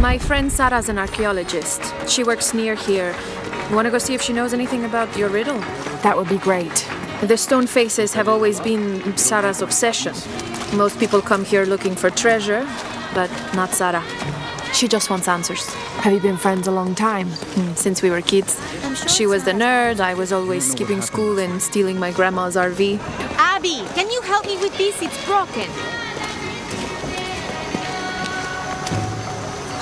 My friend Sarah's an archaeologist. She works near here. Want to go see if she knows anything about your riddle? That would be great. The stone faces have always been Sarah's obsession. Most people come here looking for treasure, but not Sarah. She just wants answers. Have you been friends a long time? Since we were kids. She was the nerd, I was always skipping school and stealing my grandma's RV. Abby, can you help me with this? It's broken.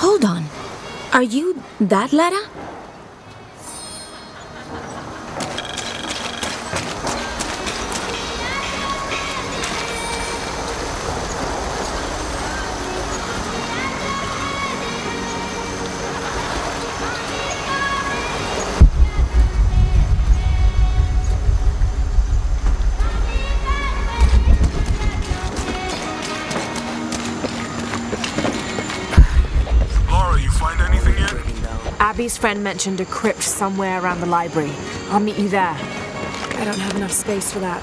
Hold on. Are you that Lara? Abby's friend mentioned a crypt somewhere around the library. I'll meet you there. I don't have enough space for that.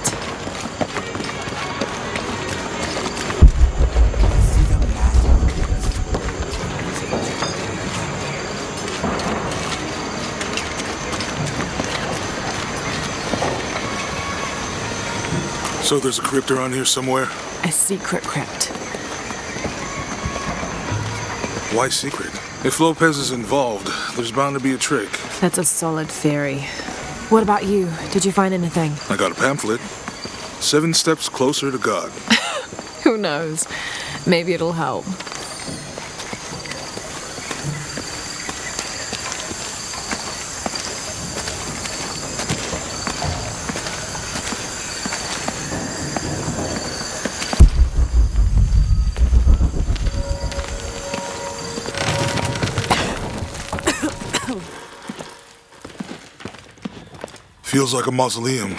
So there's a crypt around here somewhere? A secret crypt. Why secret? If Lopez is involved, there's bound to be a trick. That's a solid theory. What about you? Did you find anything? I got a pamphlet. 7 Steps Closer to God. Who knows? Maybe it'll help. Feels like a mausoleum.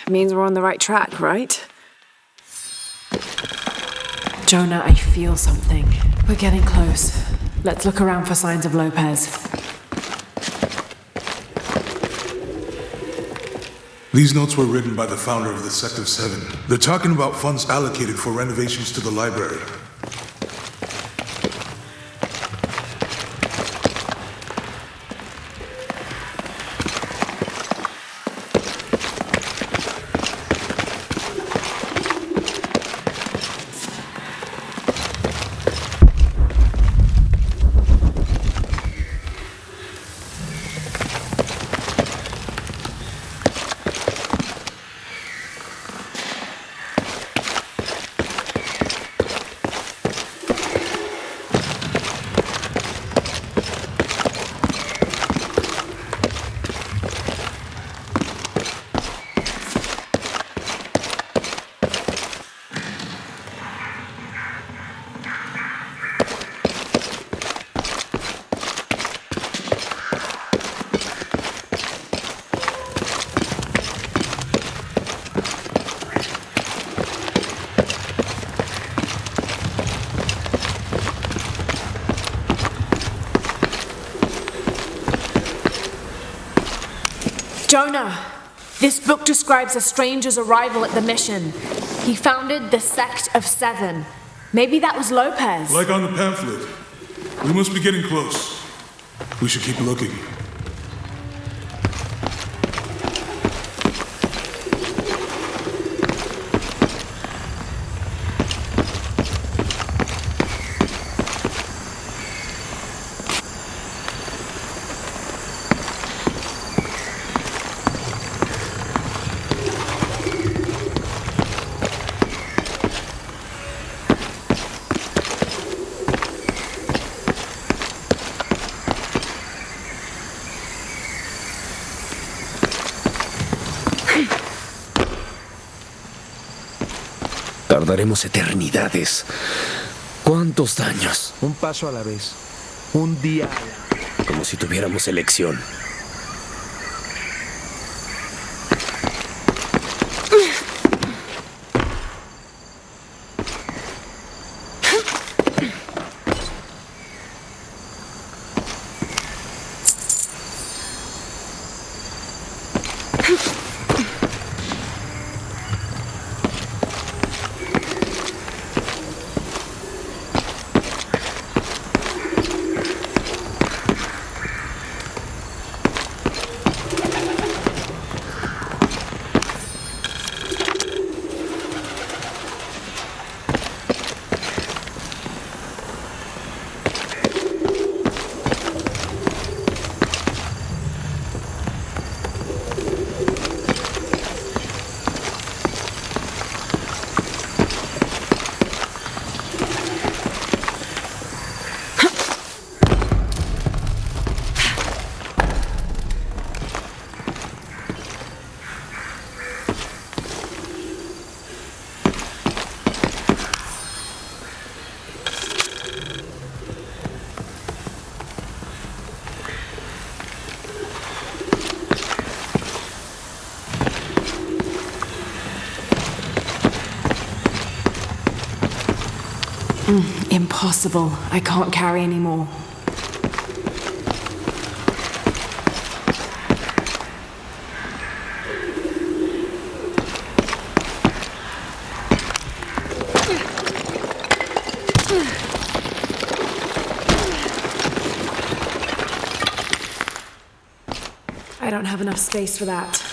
Means we're on the right track, right? Jonah, I feel something. We're getting close. Let's look around for signs of Lopez. These notes were written by the founder of the Sect of Seven. They're talking about funds allocated for renovations to the library. Jonah, this book describes a stranger's arrival at the mission. He founded the Sect of Seven. Maybe that was Lopez. Like on the pamphlet. We must be getting close. We should keep looking. Tardaremos eternidades. ¿Cuántos años? Un paso a la vez. Un día a la... Como si tuviéramos elección. Impossible. I can't carry anymore. I don't have enough space for that.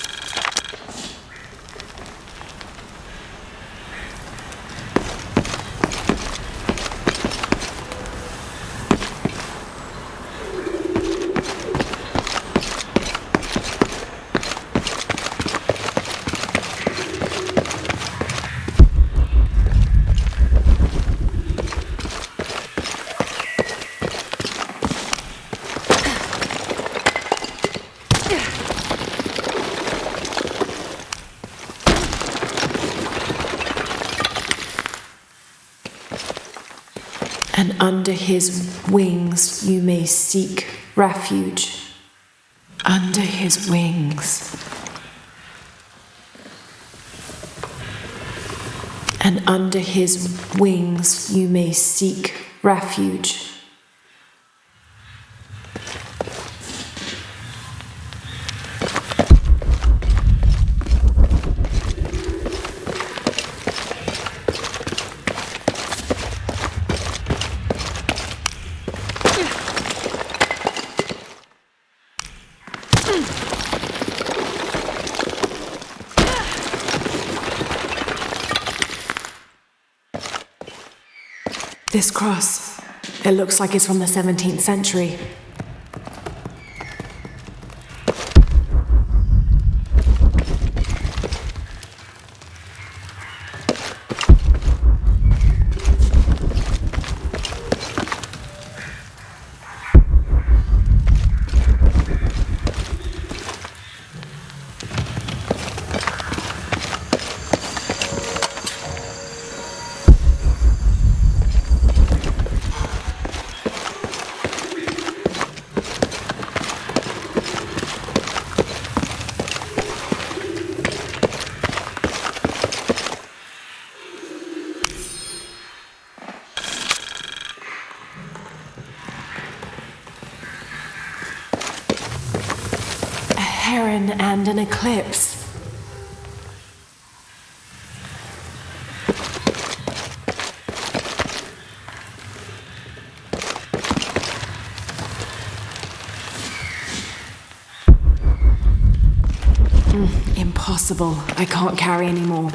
And under his wings you may seek refuge. Under his wings. And under his wings you may seek refuge. This cross, it looks like it's from the 17th century. Heron and an eclipse. Impossible. I can't carry anymore.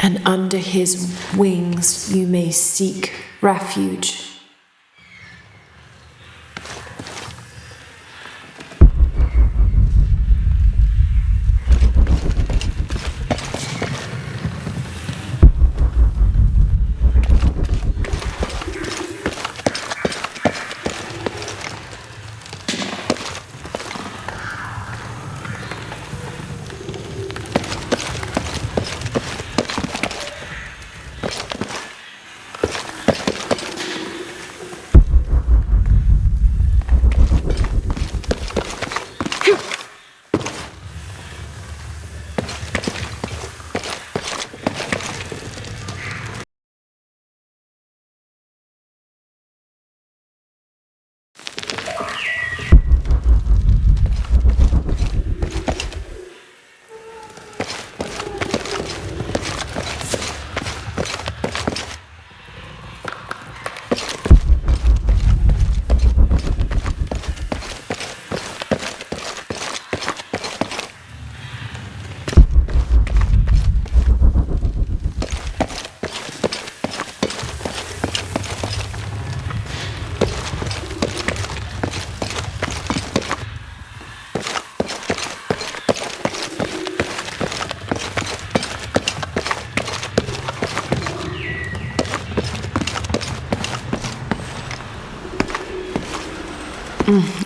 And under his wings you may seek refuge.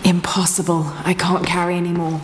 Impossible. I can't carry anymore.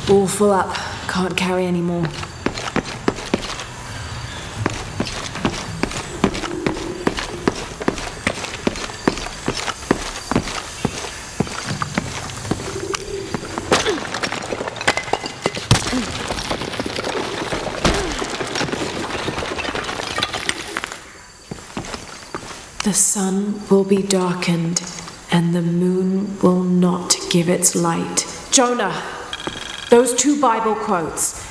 All full up. Can't carry any more. The sun will be darkened, and the moon will not give its light. Jonah, those 2 Bible quotes.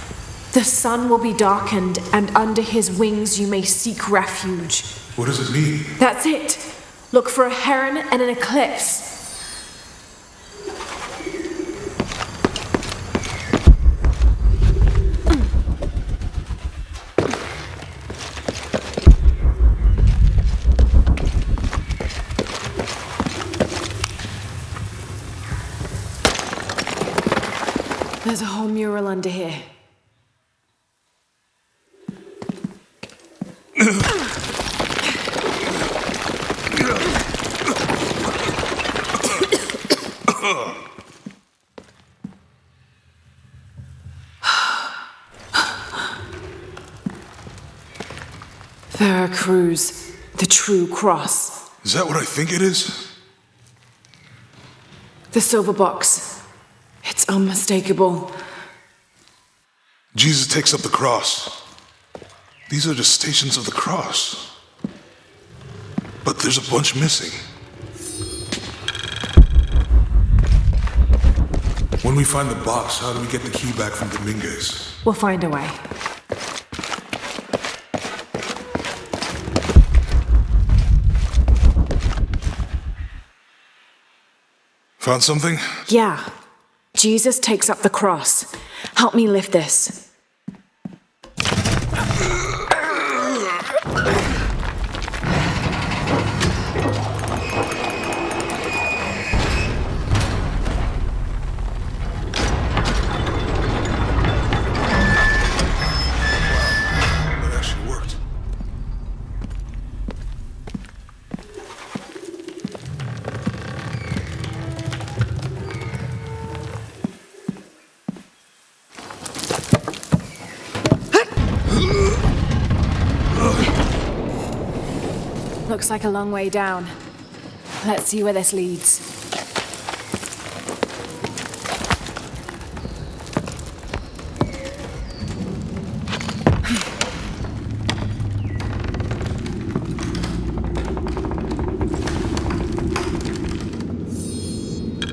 The sun will be darkened, and under his wings you may seek refuge. What does it mean? That's it. Look for a heron and an eclipse. There's a whole mural under here. Veracruz, the true cross. Is that what I think it is? The silver box. It's unmistakable. Jesus takes up the cross. These are the stations of the cross. But there's a bunch missing. When we find the box, how do we get the key back from Dominguez? We'll find a way. Found something? Yeah. Jesus takes up the cross. Help me lift this. That actually worked. Looks like a long way down. Let's see where this leads.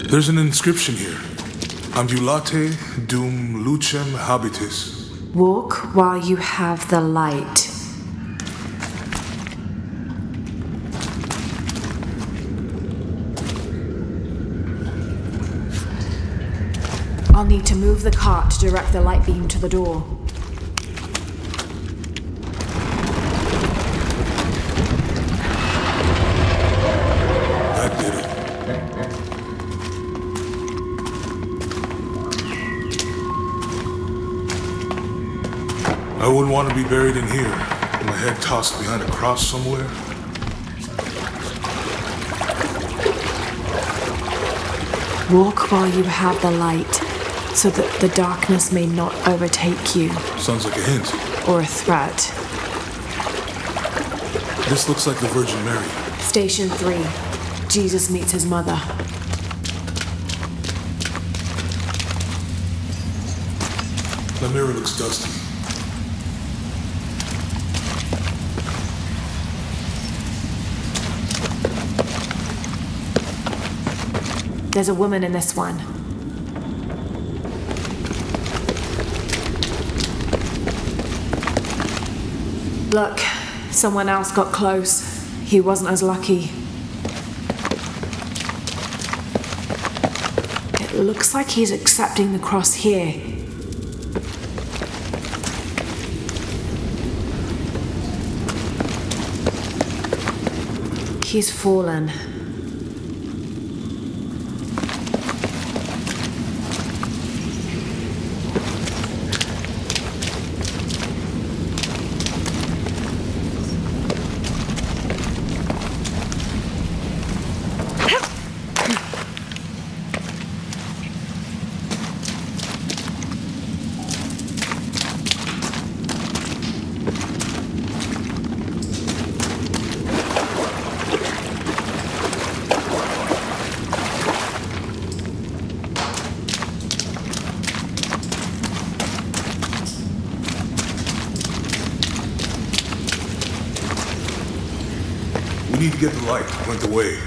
There's an inscription here. Ambulate dum lucem habitis. Walk while you have the light. I'll need to move the cart to direct the light beam to the door. That did it. I wouldn't want to be buried in here, with my head tossed behind a cross somewhere. Walk while you have the light, so that the darkness may not overtake you, Sounds like a hint. or a threat. This looks like the Virgin Mary. Station 3. Jesus meets his mother. The mirror looks dusty. There's a woman in this one. Look, someone else got close. He wasn't as lucky. It looks like he's accepting the cross here. He's fallen. need to get the light. It went away.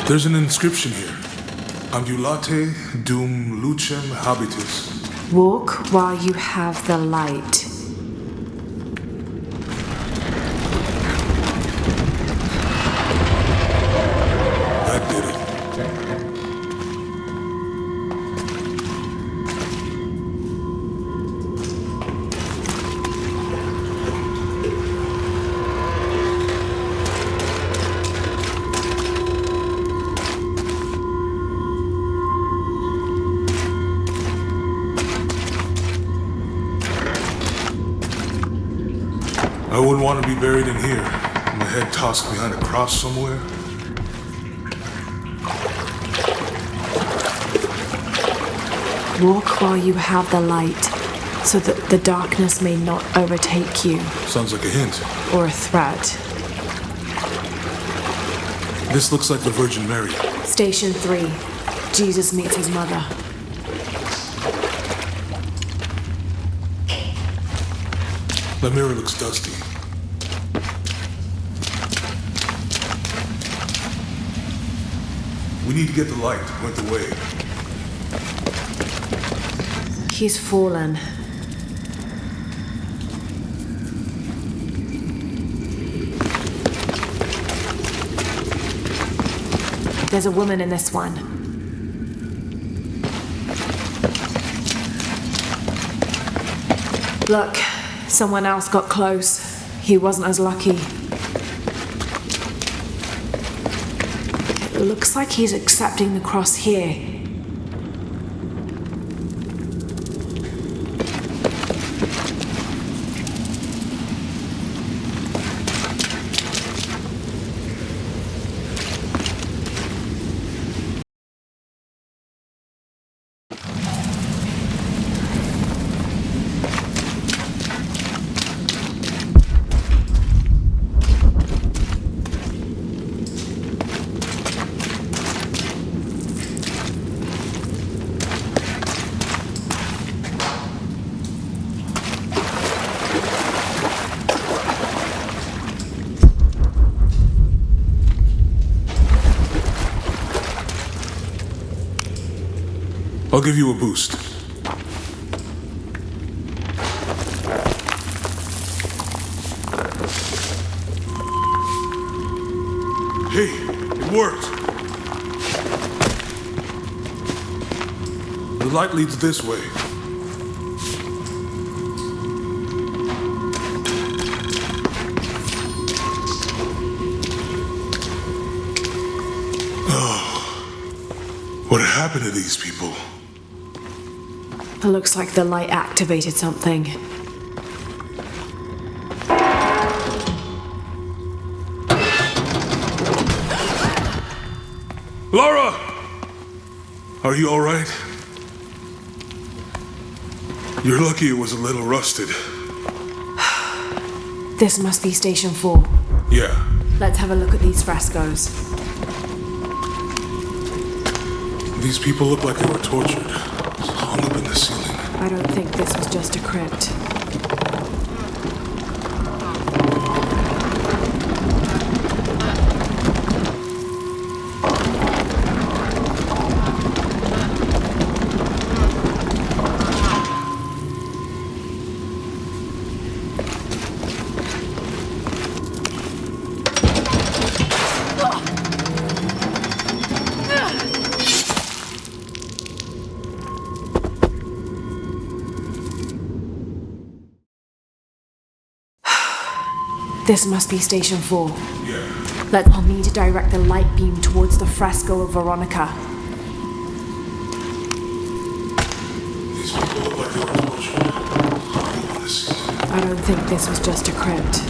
There's an inscription here. Ambulate dum lucem habitis. Walk while you have the light. That did it. I wouldn't want to be buried in here. My head tossed behind a cross somewhere. Walk while you have the light, so that the darkness may not overtake you. Sounds like a hint. Or a threat. This looks like the Virgin Mary. Station 3. Jesus meets his mother. The mirror looks dusty. We need to get the light. It went away. He's fallen. There's a woman in this one. Look, someone else got close. He wasn't as lucky. It looks like he's accepting the cross here. I'll give you a boost. Hey, it worked. light leads this way. What happened to these people? It looks like the light activated something. Laura! Are you alright? You're lucky it was a little rusted. This must be Station 4. Yeah. Let's have a look at these frescoes. These people look like they were tortured. Hung up in the ceiling. I don't think this was just a crypt. This must be Station 4. Yeah. I'll need to direct the light beam towards the fresco of Veronica. These people look like they were tortured. Hung up in the ceiling. I don't think this was just a crypt.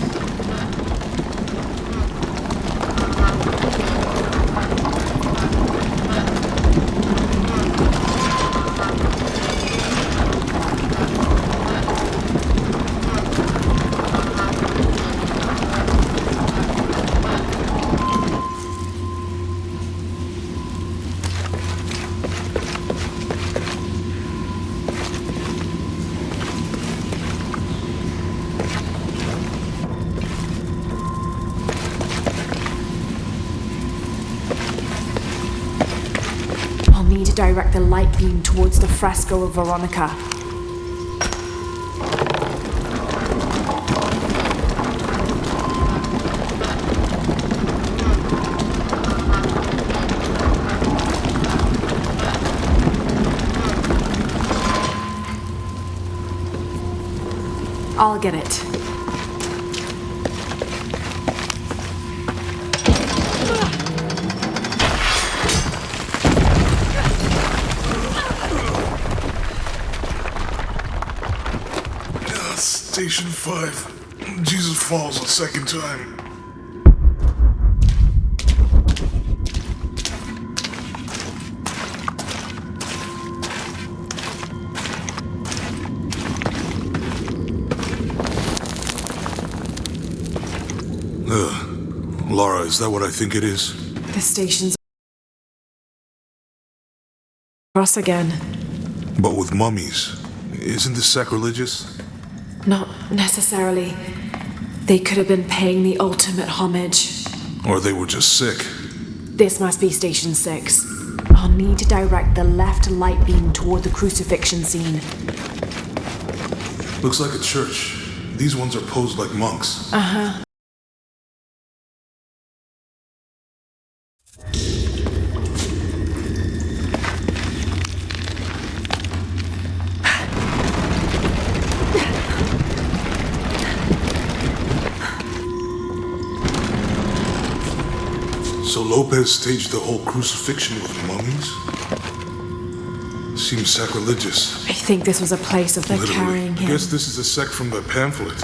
Need to direct the light beam towards the fresco of Veronica. I'll get it. Station 5. Jesus falls a second time. Laura, is that what I think it is? The station's cross again. But with mummies. Isn't this sacrilegious? Not necessarily. They could have been paying the ultimate homage. Or they were just sick. This must be Station 6. I'll need to direct the left light beam toward the crucifixion scene. Looks like a church. These ones are posed like monks. Uh-huh. So Lopez staged the whole crucifixion with mummies? Seems sacrilegious. I think this was a place of their Literally. carrying I him. guess this is a sect from the pamphlet.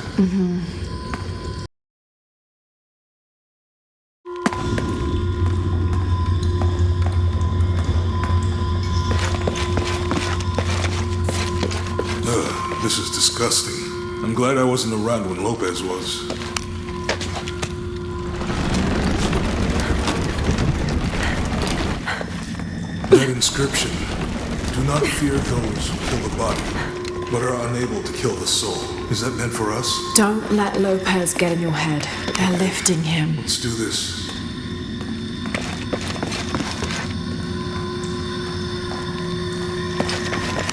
This is disgusting. I'm glad I wasn't around when Lopez was. That inscription, do not fear those who kill the body, but are unable to kill the soul. Is that meant for us? Don't let Lopez get in your head. They're lifting him. Let's do this.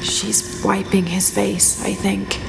She's wiping his face, I think.